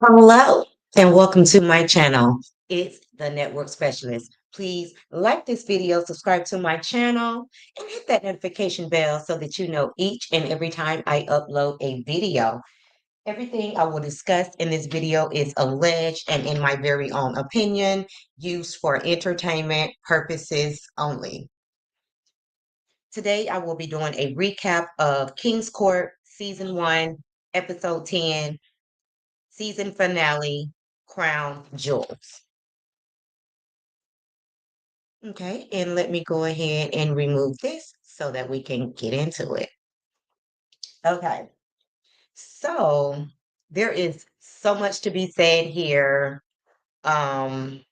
Hello and welcome to my channel. It's the Network Specialist. Please like this video, subscribe to my channel, and hit that notification bell so that you know each and every time I upload a video. Everything I will discuss in this video is alleged and in my very own opinion, used for entertainment purposes only. Today I will be doing a recap of King's Court Season 1, Episode 10, Season Finale, Crown Jewels. Okay, and let me go ahead and remove this so that we can get into it. Okay, so there is so much to be said here um,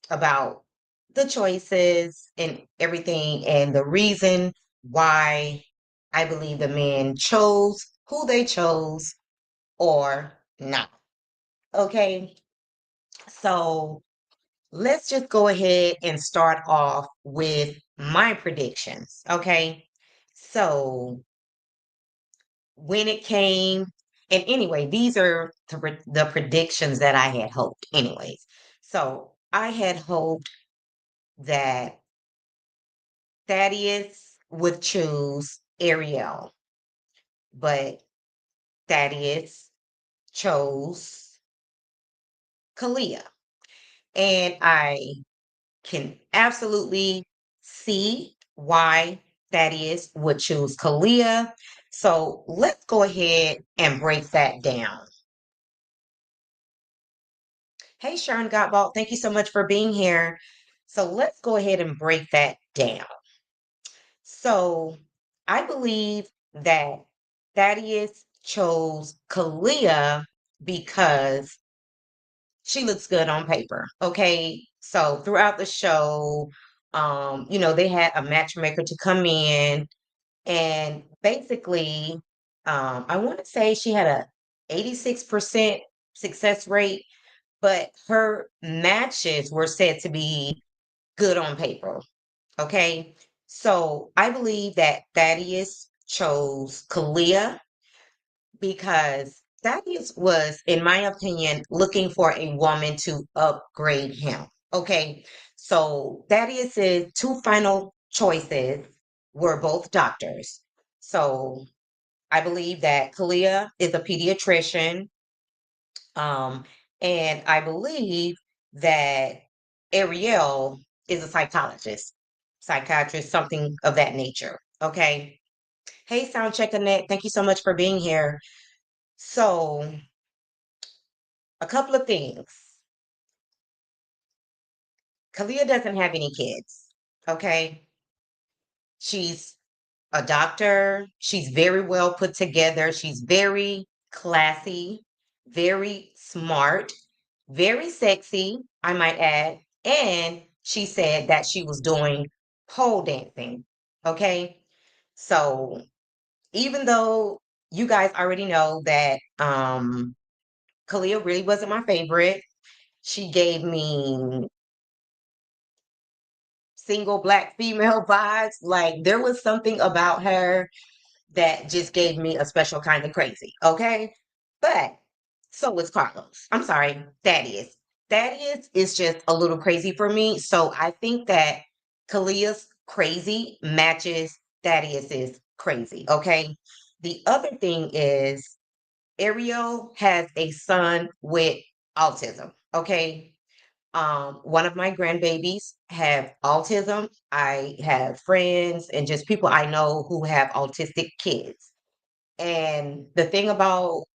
about the choices and everything, and the reason why I believe the men chose who they chose or not. Okay, so let's just go ahead and start off with my predictions. Okay. So when it came, and anyway, these are the predictions that I had hoped, anyways. So I had hoped that Thaddeus would choose Ariel, but Thaddeus chose Kalia. And I can absolutely see why Thaddeus would choose Kalia. So let's go ahead and break that down. Hey, Sharon Gottbalt, thank you so much for being here. So let's go ahead and break that down. So I believe that Thaddeus chose Kalia because she looks good on paper. Okay. So throughout the show, they had a matchmaker to come in and basically, I want to say she had a 86% success rate, but her matches were said to be good on paper. Okay. So I believe that Thaddeus chose Kalia because Thaddeus was, in my opinion, looking for a woman to upgrade him. Okay. So Thaddeus's two final choices were both doctors. So I believe that Kalia is a pediatrician. Um, and I believe that Ariel is a psychiatrist, something of that nature. Okay. Hey, Soundcheck Annette, thank you so much for being here. So, a couple of things. Kalia doesn't have any kids. Okay. She's a doctor. She's very well put together. She's very classy, very smart, very sexy, I might add. And she said that she was doing pole dancing. Okay. So, even though you guys already know that Kalia really wasn't my favorite, she gave me single black female vibes. Like there was something about her that just gave me a special kind of crazy. Okay. But so was Carlos. I'm sorry, Thaddeus. Thaddeus is just a little crazy for me. So I think that Kalia's crazy matches Thaddeus's crazy. Okay. The other thing is Ariel has a son with autism. Okay. One of my grandbabies have autism. I have friends and just people I know who have autistic kids. And the thing about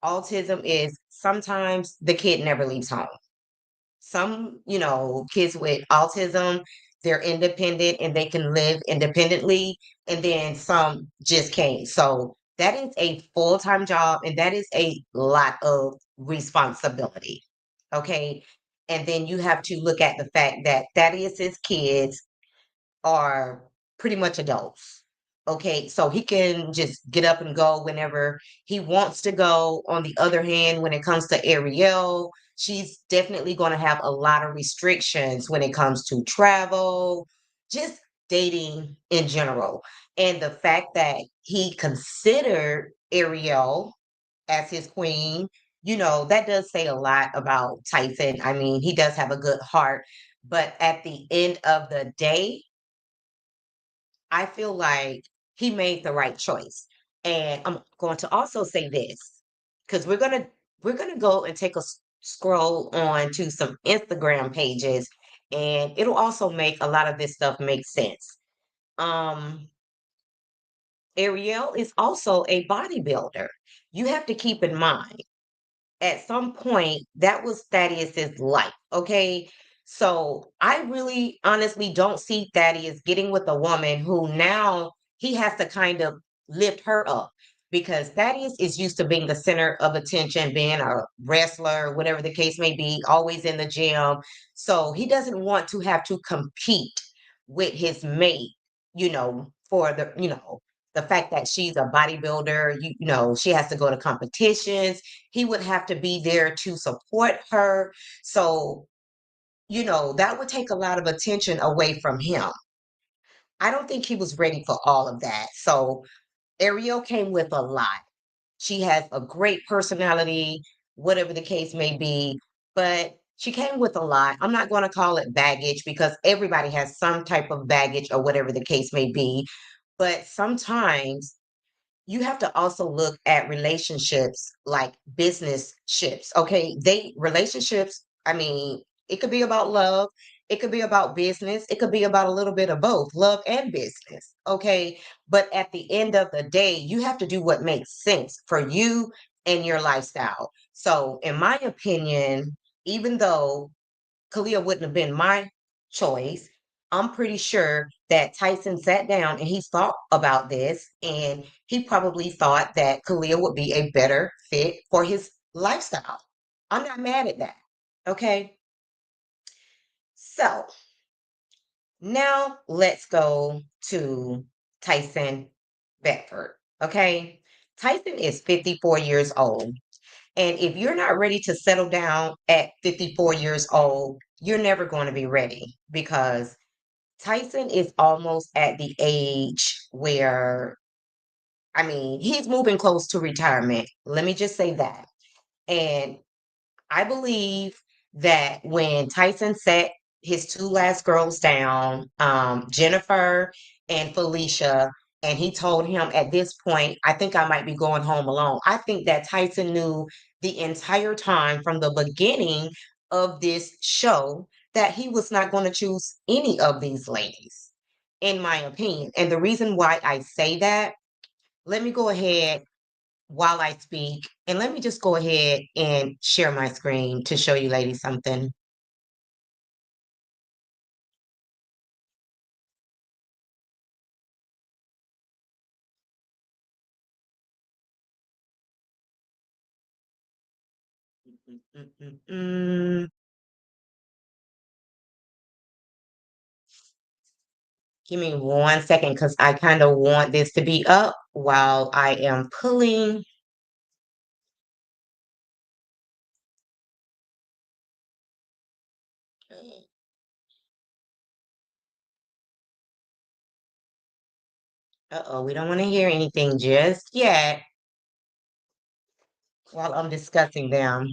autism is sometimes the kid never leaves home. Some, kids with autism, they're independent and they can live independently, and then some just can't. So that is a full-time job and that is a lot of responsibility. Okay. And then you have to look at the fact that Thaddeus's kids are pretty much adults. Okay, so he can just get up and go whenever he wants to go. On the other hand, when it comes to Ariel, she's definitely going to have a lot of restrictions when it comes to travel, just dating in general. And the fact that he considered Ariel as his queen, that does say a lot about Tyson. I mean, he does have a good heart, but at the end of the day, I feel like he made the right choice. And I'm going to also say this because we're gonna go and take a scroll on to some Instagram pages, and it'll also make a lot of this stuff make sense. Um, Ariel is also a bodybuilder. You have to keep in mind at some point that was Thaddeus's life. Okay. So I really honestly don't see Thaddeus getting with a woman who now he has to kind of lift her up because Thaddeus is used to being the center of attention, being a wrestler, whatever the case may be, always in the gym. So he doesn't want to have to compete with his mate, for the fact that she's a bodybuilder, she has to go to competitions. He would have to be there to support her. So, that would take a lot of attention away from him. I don't think he was ready for all of that. So, Ariel came with a lot. She has a great personality, whatever the case may be, but she came with a lot. I'm not going to call it baggage because everybody has some type of baggage or whatever the case may be. But sometimes you have to also look at relationships like business ships. Okay. Relationships, I mean, it could be about love, it could be about business, it could be about a little bit of both love and business. Okay. But at the end of the day, you have to do what makes sense for you and your lifestyle. So, in my opinion, even though Kalia wouldn't have been my choice. I'm pretty sure that Tyson sat down and he thought about this, and he probably thought that Kalia would be a better fit for his lifestyle. I'm not mad at that. Okay. So now let's go to Tyson Bedford. Okay. Tyson is 54 years old. And if you're not ready to settle down at 54 years old, you're never going to be ready because Tyson is almost at the age where, I mean, he's moving close to retirement. Let me just say that. And I believe that when Tyson set his two last girls down, Jennifer and Felicia, and he told him at this point, I think I might be going home alone. I think that Tyson knew the entire time from the beginning of this show that he was not going to choose any of these ladies, in my opinion. And the reason why I say that, let me go ahead while I speak. And let me just go ahead and share my screen to show you ladies something. Mm, mm, mm, mm. Give me 1 second because I kind of want this to be up while I am pulling. Uh-oh, we don't want to hear anything just yet while I'm discussing them.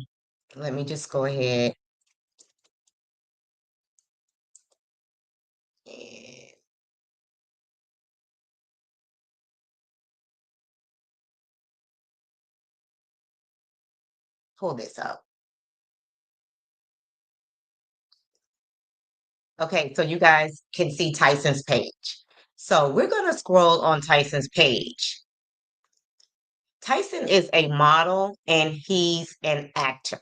Let me just go ahead and pull this up. Okay, so you guys can see Tyson's page. So we're going to scroll on Tyson's page. Tyson is a model and he's an actor.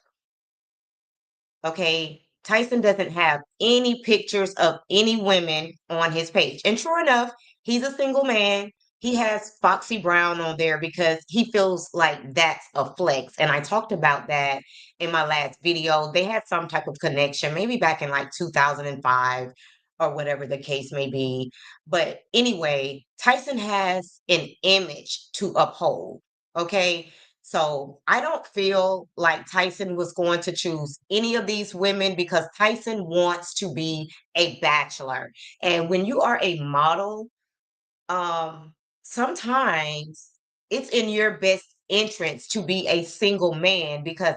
Okay. Tyson doesn't have any pictures of any women on his page. And sure enough, he's a single man. He has Foxy Brown on there because he feels like that's a flex. And I talked about that in my last video. They had some type of connection, maybe back in like 2005 or whatever the case may be. But anyway, Tyson has an image to uphold. Okay. So I don't feel like Tyson was going to choose any of these women because Tyson wants to be a bachelor. And when you are a model, sometimes it's in your best entrance to be a single man because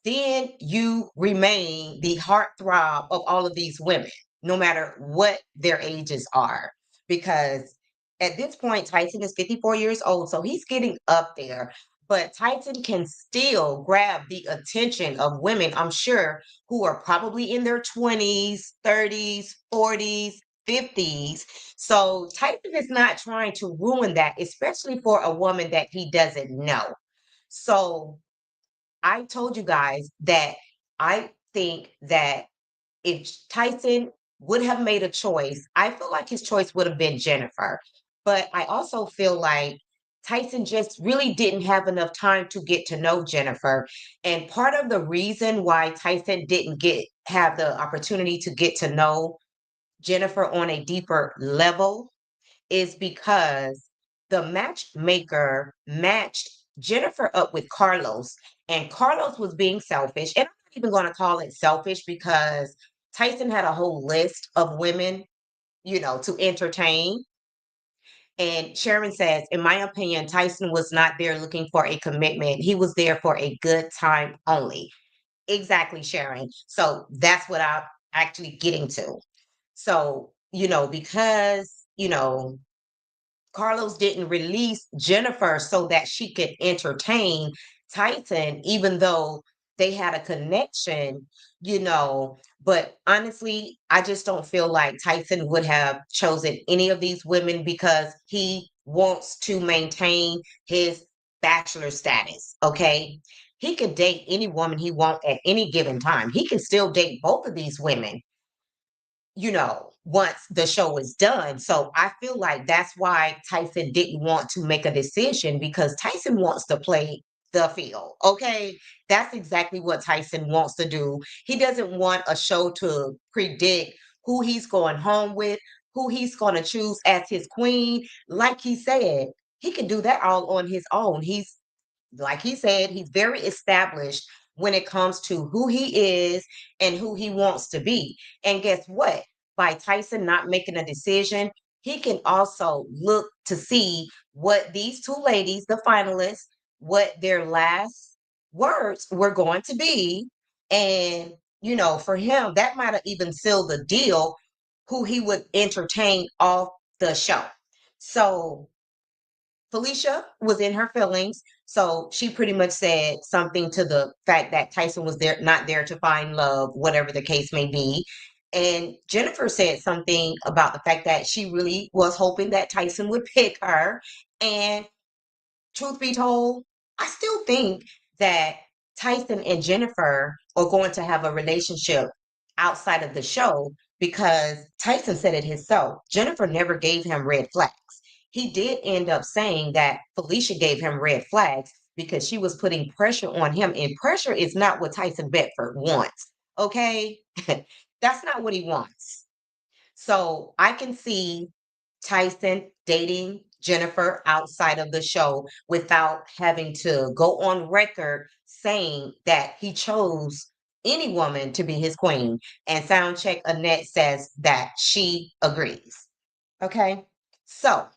then you remain the heartthrob of all of these women, no matter what their ages are. Because at this point, Tyson is 54 years old, so he's getting up there. But Tyson can still grab the attention of women, I'm sure, who are probably in their 20s, 30s, 40s, 50s. So Tyson is not trying to ruin that, especially for a woman that he doesn't know. So I told you guys that I think that if Tyson would have made a choice, I feel like his choice would have been Jennifer. But I also feel like Tyson just really didn't have enough time to get to know Jennifer. And part of the reason why Tyson didn't get have the opportunity to get to know Jennifer on a deeper level is because the matchmaker matched Jennifer up with Carlos, and Carlos was being selfish. And I'm not even going to call it selfish because Tyson had a whole list of women, to entertain. And Sharon says, in my opinion, Tyson was not there looking for a commitment. He was there for a good time only. Exactly, Sharon. So that's what I'm actually getting to. So, because, Carlos didn't release Jennifer so that she could entertain Tyson, even though they had a connection, But honestly, I just don't feel like Tyson would have chosen any of these women because he wants to maintain his bachelor status. Okay. He could date any woman he wants at any given time. He can still date both of these women once the show is done. So I feel like that's why Tyson didn't want to make a decision because Tyson wants to play the field. Okay. That's exactly what Tyson wants to do. He doesn't want a show to predict who he's going home with, who he's going to choose as his queen. Like he said, he can do that all on his own. Like he said, he's very established when it comes to who he is and who he wants to be. And guess what? By Tyson not making a decision, he can also look to see what these two ladies, the finalists, what their last words were going to be. And, for him, that might have even sealed the deal who he would entertain off the show. So Felicia was in her feelings. So she pretty much said something to the fact that Tyson was there, not there to find love, whatever the case may be. And Jennifer said something about the fact that she really was hoping that Tyson would pick her. And truth be told, I still think that Tyson and Jennifer are going to have a relationship outside of the show because Tyson said it himself. Jennifer never gave him red flags. He did end up saying that Felicia gave him red flags because she was putting pressure on him, and pressure is not what Tyson Bedford wants. Okay? That's not what he wants. So I can see Tyson dating Jennifer outside of the show without having to go on record saying that he chose any woman to be his queen. And Soundcheck Annette says that she agrees. Okay. So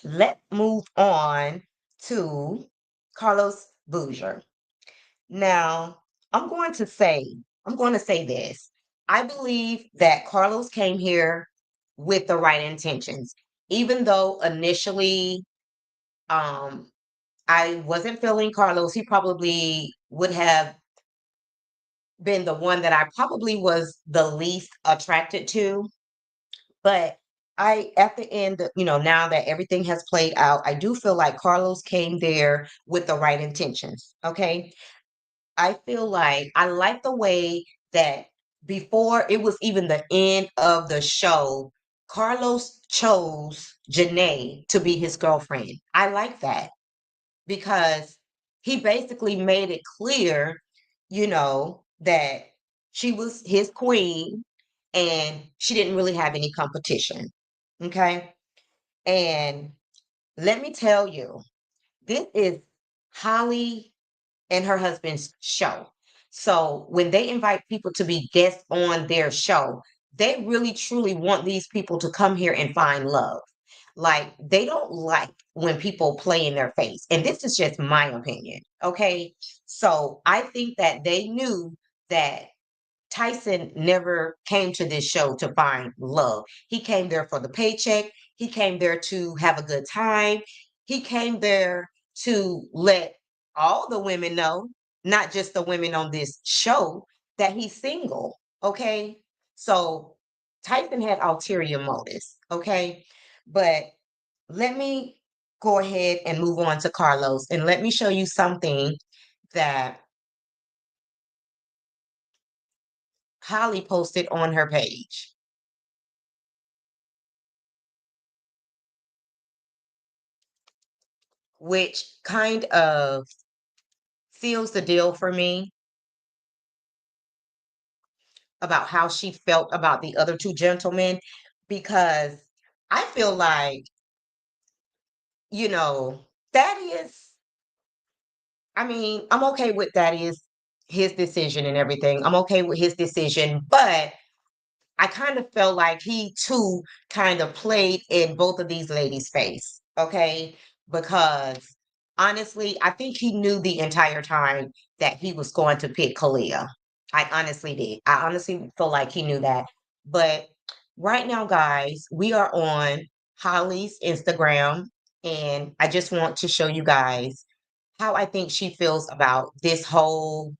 let's move on to Carlos Bouger. Now, I'm going to say, I'm going to say this. I believe that Carlos came here with the right intentions, even though initially um I wasn't feeling Carlos. He probably would have been the one that I probably was the least attracted to. But at the end, now that everything has played out, I do feel like Carlos came there with the right intentions. Okay. I feel like I like the way that before it was even the end of the show, Carlos chose Janae to be his girlfriend. I like that because he basically made it clear, that she was his queen and she didn't really have any competition. Okay. And let me tell you, this is Holly and her husband's show. So when they invite people to be guests on their show, they really truly want these people to come here and find love. Like, they don't like when people play in their face. And this is just my opinion. Okay. So I think that they knew that Tyson never came to this show to find love. He came there for the paycheck. He came there to have a good time. He came there to let all the women know, not just the women on this show, that he's single. Okay. So Tyson had ulterior motives. Okay. But let me go ahead and move on to Carlos, and let me show you something that Holly posted on her page, which kind of seals the deal for me about how she felt about the other two gentlemen, because I feel like, you know, Thaddeus, I mean, I'm okay with Thaddeus, his decision and everything. I'm okay with his decision, but I kind of felt like he too kind of played in both of these ladies' face, okay? Because honestly, I think he knew the entire time that he was going to pick Kalia. I honestly did. I honestly feel like he knew that. But right now, guys, we are on Holly's Instagram, and I just want to show you guys how I think she feels about this whole,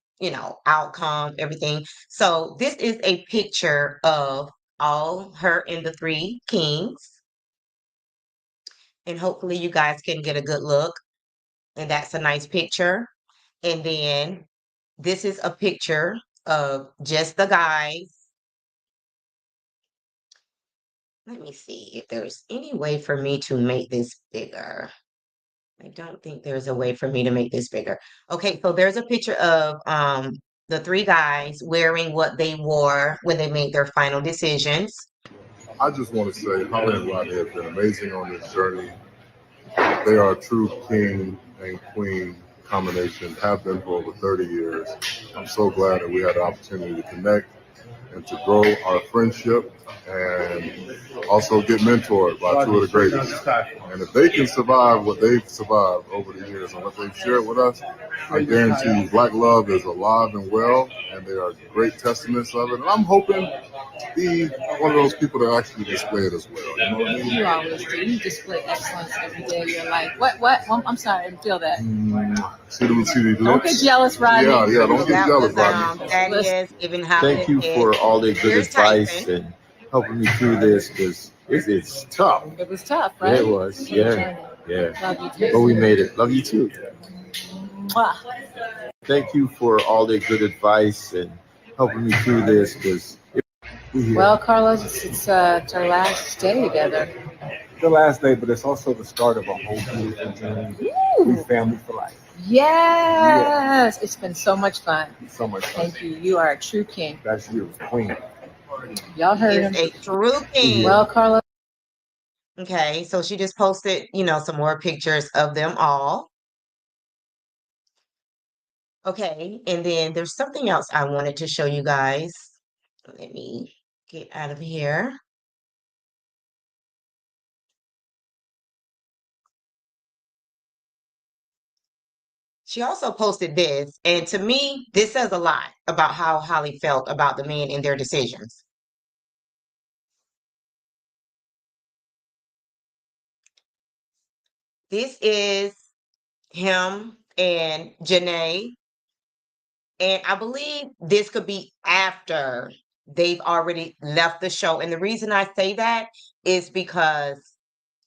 outcome, everything. So this is a picture of all her and the three kings. And hopefully you guys can get a good look. And that's a nice picture. And then this is a picture of just the guys. Let me see if there's any way for me to make this bigger. I don't think there's a way for me to make this bigger. Okay, so there's a picture of the three guys wearing what they wore when they made their final decisions. I just want to say Holly and Rodney have been amazing on this journey. They are a true king and queen combination, have been for over 30 years. I'm so glad that we had the opportunity to connect and to grow our friendship and also get mentored by two of the greatest. And if they can survive what they've survived over the years and what they've shared with us, I guarantee you Black love is alive and well, and they are great testaments of it. And I'm hoping to be one of those people that actually display it as well. You know what I mean? You always do. You display excellence every day of your life. What? I'm sorry, I didn't feel that. See the Don't get jealous, Rodney. Yeah, don't get That jealous, was Rodney. Thaddeus giving Holly Thank a you kiss. for all the good Here's advice Tyson. and helping me through this because it's tough. It was tough, Yeah, right? it was. Yeah. Love you too. But we made it. Love you too. Mwah. Thank you for all the good advice and helping me through this because Well, Carlos, it's our last day together. The last day, but it's also the start of a whole beautiful journey. We family for life. Yes, it's been so much fun. So much fun. Thank you. You are a true king. That's you, queen. Y'all heard him. Is a true king. Well, Carlos. Okay, so she just posted, some more pictures of them all. Okay, and then there's something else I wanted to show you guys. Let me get out of here. She also posted this, and to me, this says a lot about how Holly felt about the men and their decisions. This is him and Janae, and I believe this could be after they've already left the show. And the reason I say that is because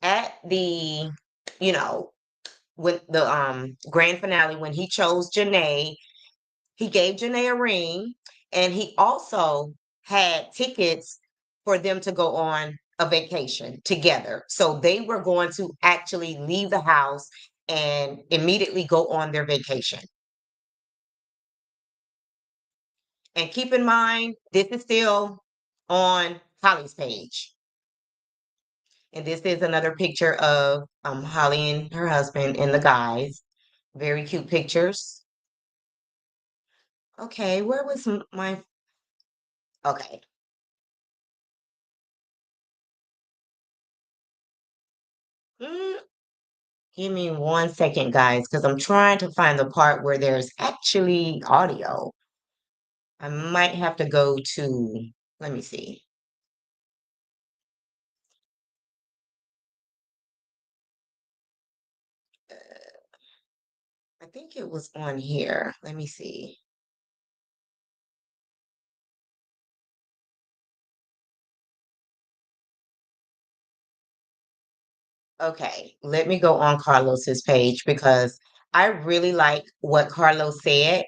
at the, you know, when the grand finale, when he chose Janae, he gave Janae a ring, and he also had tickets for them to go on a vacation together. So they were going to actually leave the house and immediately go on their vacation. And keep in mind, this is still on Holly's page. And this is another picture of Holly and her husband and the guys. Very cute pictures. Okay, where was my... Okay. Mm, give me 1 second, guys, because I'm trying to find the part where there's actually audio. I might have to go to, let me see. I think it was on here. Let me see. Okay, let me go on Carlos's page because I really like what Carlos said.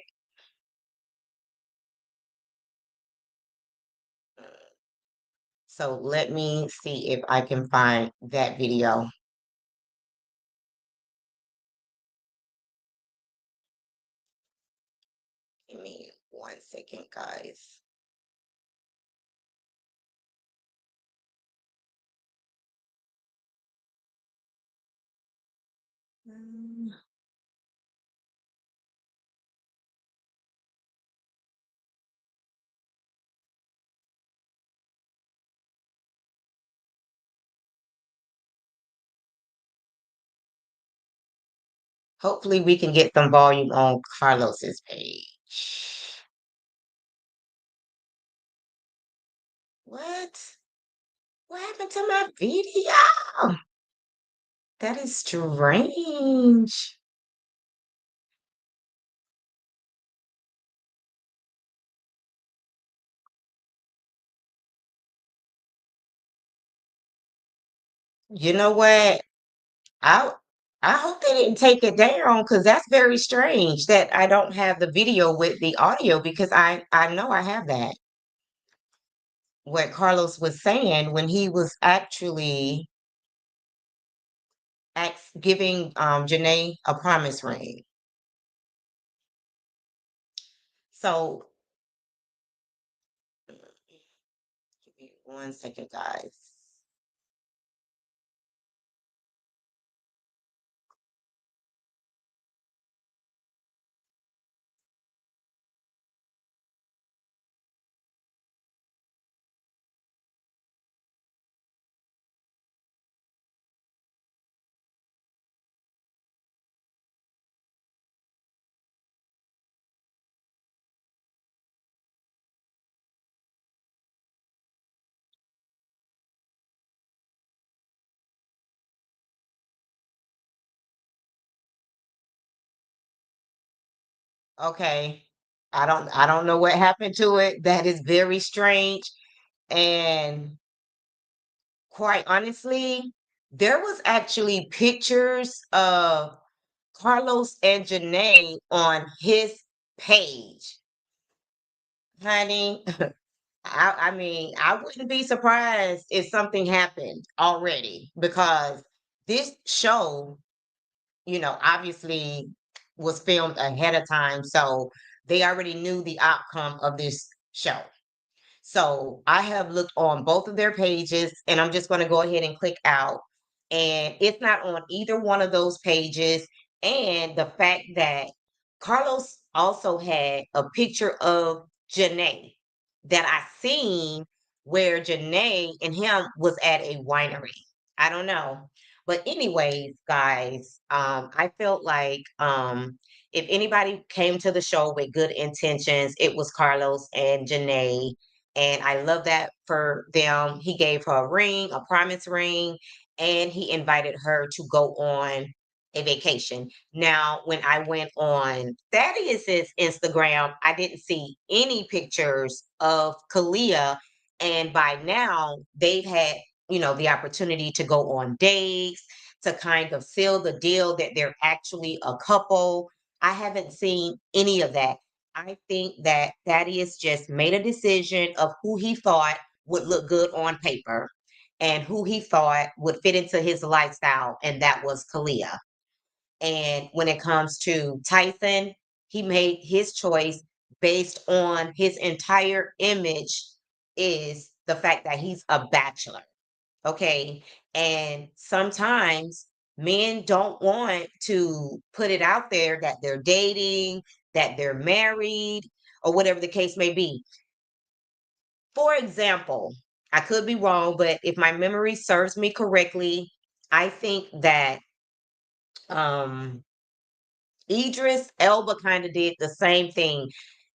So let me see if I can find that video. Give me 1 second, guys. Mm, Hopefully we can get some volume on Carlos's page. What? What happened to my video? That is strange. You know what? I I hope they didn't take it down because that's very strange that I don't have the video with the audio because I know I have that. What Carlos was saying when he was actually giving Janae a promise ring. So give me 1 second, guys. Okay. I don't know what happened to it. That is very strange. And quite honestly, there was actually pictures of Carlos and Janae on his page. Honey, I mean, I wouldn't be surprised if something happened already because this show, obviously was filmed ahead of time. So they already knew the outcome of this show. So I have looked on both of their pages and I'm just going to go ahead and click out. And it's not on either one of those pages. And the fact that Carlos also had a picture of Janae that I seen where Janae and him was at a winery. I don't know. But anyways, guys, I felt like if anybody came to the show with good intentions, it was Carlos and Janae, and I love that for them. He gave her a ring, a promise ring, and he invited her to go on a vacation. Now, when I went on Thaddeus's Instagram, I didn't see any pictures of Kalia. And by now, they've had, the opportunity to go on dates, to kind of seal the deal that they're actually a couple. I haven't seen any of that. I think that Thaddeus just made a decision of who he thought would look good on paper and who he thought would fit into his lifestyle, and that was Kalia. And when it comes to Tyson, he made his choice based on his entire image is the fact that he's a bachelor. Okay. And sometimes men don't want to put it out there that they're dating, that they're married, or whatever the case may be. For example, I could be wrong, but if my memory serves me correctly, I think that um Idris Elba kind of did the same thing.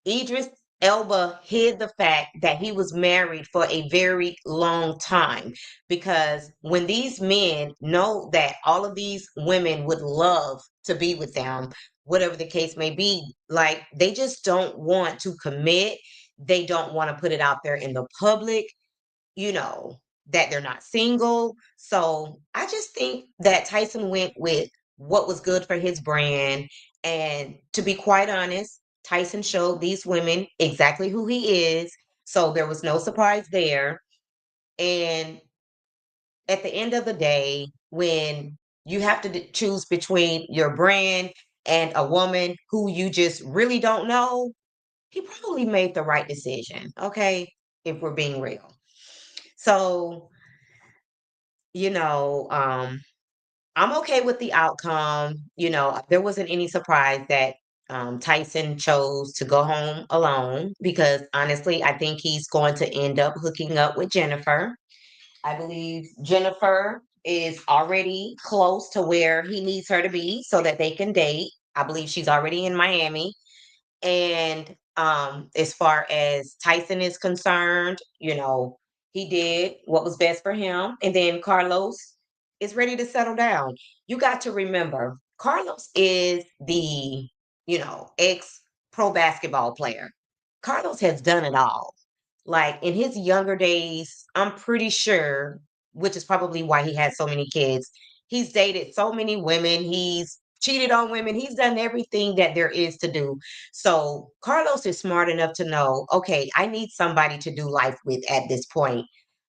Idris Elba hid the fact that he was married for a very long time because when these men know that all of these women would love to be with them, whatever the case may be, like they just don't want to commit. They don't want to put it out there in the public, you know, that they're not single. So I just think that Tyson went with what was good for his brand. And to be quite honest, Tyson showed these women exactly who he is. So there was no surprise there. And at the end of the day, when you have to choose between your brand and a woman who you just really don't know, he probably made the right decision. Okay. If we're being real. So you know, I'm okay with the outcome. There wasn't any surprise that Tyson chose to go home alone because honestly, I think he's going to end up hooking up with Jennifer. I believe Jennifer is already close to where he needs her to be so that they can date. I believe she's already in Miami. And as far as Tyson is concerned, he did what was best for him. And then Carlos is ready to settle down. You got to remember, Carlos is the, ex pro basketball player. Carlos has done it all. Like in his younger days, I'm pretty sure, which is probably why he had so many kids. He's dated so many women. He's cheated on women. He's done everything that there is to do. So Carlos is smart enough to know, okay, I need somebody to do life with at this point.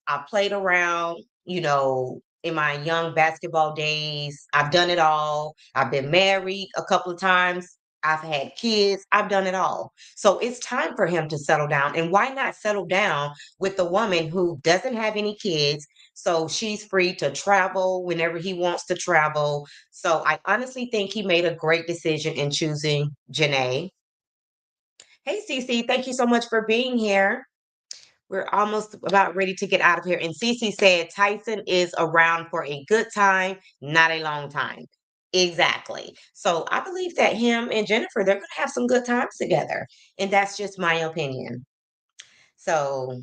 I played around, in my young basketball days. I've done it all. I've been married a couple of times. I've had kids. I've done it all. So it's time for him to settle down. And why not settle down with a woman who doesn't have any kids? So she's free to travel whenever he wants to travel. So I honestly think he made a great decision in choosing Janae. Hey, Cece, thank you so much for being here. We're almost about ready to get out of here. And Cece said Tyson is around for a good time, not a long time. Exactly. So I believe that him and Jennifer, they're going to have some good times together. And that's just my opinion. So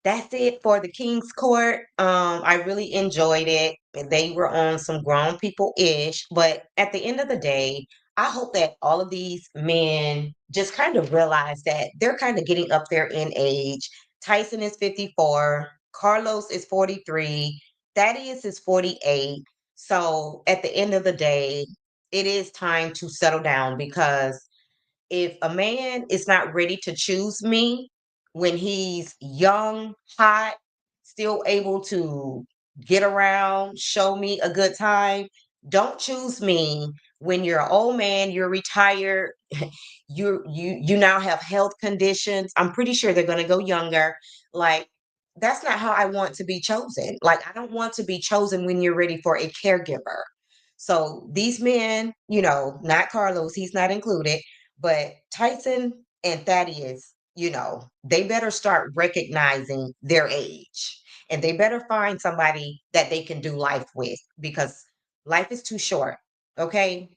that's it for the King's Court. I really enjoyed it. They were on some grown people-ish, but at the end of the day, I hope that all of these men just kind of realize that they're kind of getting up there in age. Tyson is 54, Carlos is 43, Thaddeus is 48. So at the end of the day, it is time to settle down because if a man is not ready to choose me when he's young, hot, still able to get around, show me a good time, don't choose me when you're an old man, you're retired, you now have health conditions. I'm pretty sure they're going to go younger. Like that's not how I want to be chosen. Like I don't want to be chosen when you're ready for a caregiver. So these men, not Carlos, he's not included, but Tyson and Thaddeus, they better start recognizing their age and they better find somebody that they can do life with because life is too short. Okay.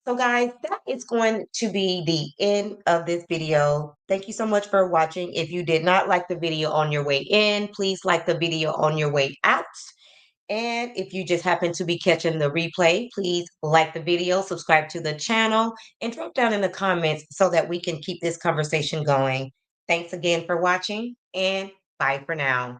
So, guys, that is going to be the end of this video. Thank you so much for watching. If you did not like the video on your way in, please like the video on your way out. And if you just happen to be catching the replay, please like the video, subscribe to the channel, and drop down in the comments so that we can keep this conversation going. Thanks again for watching, and bye for now.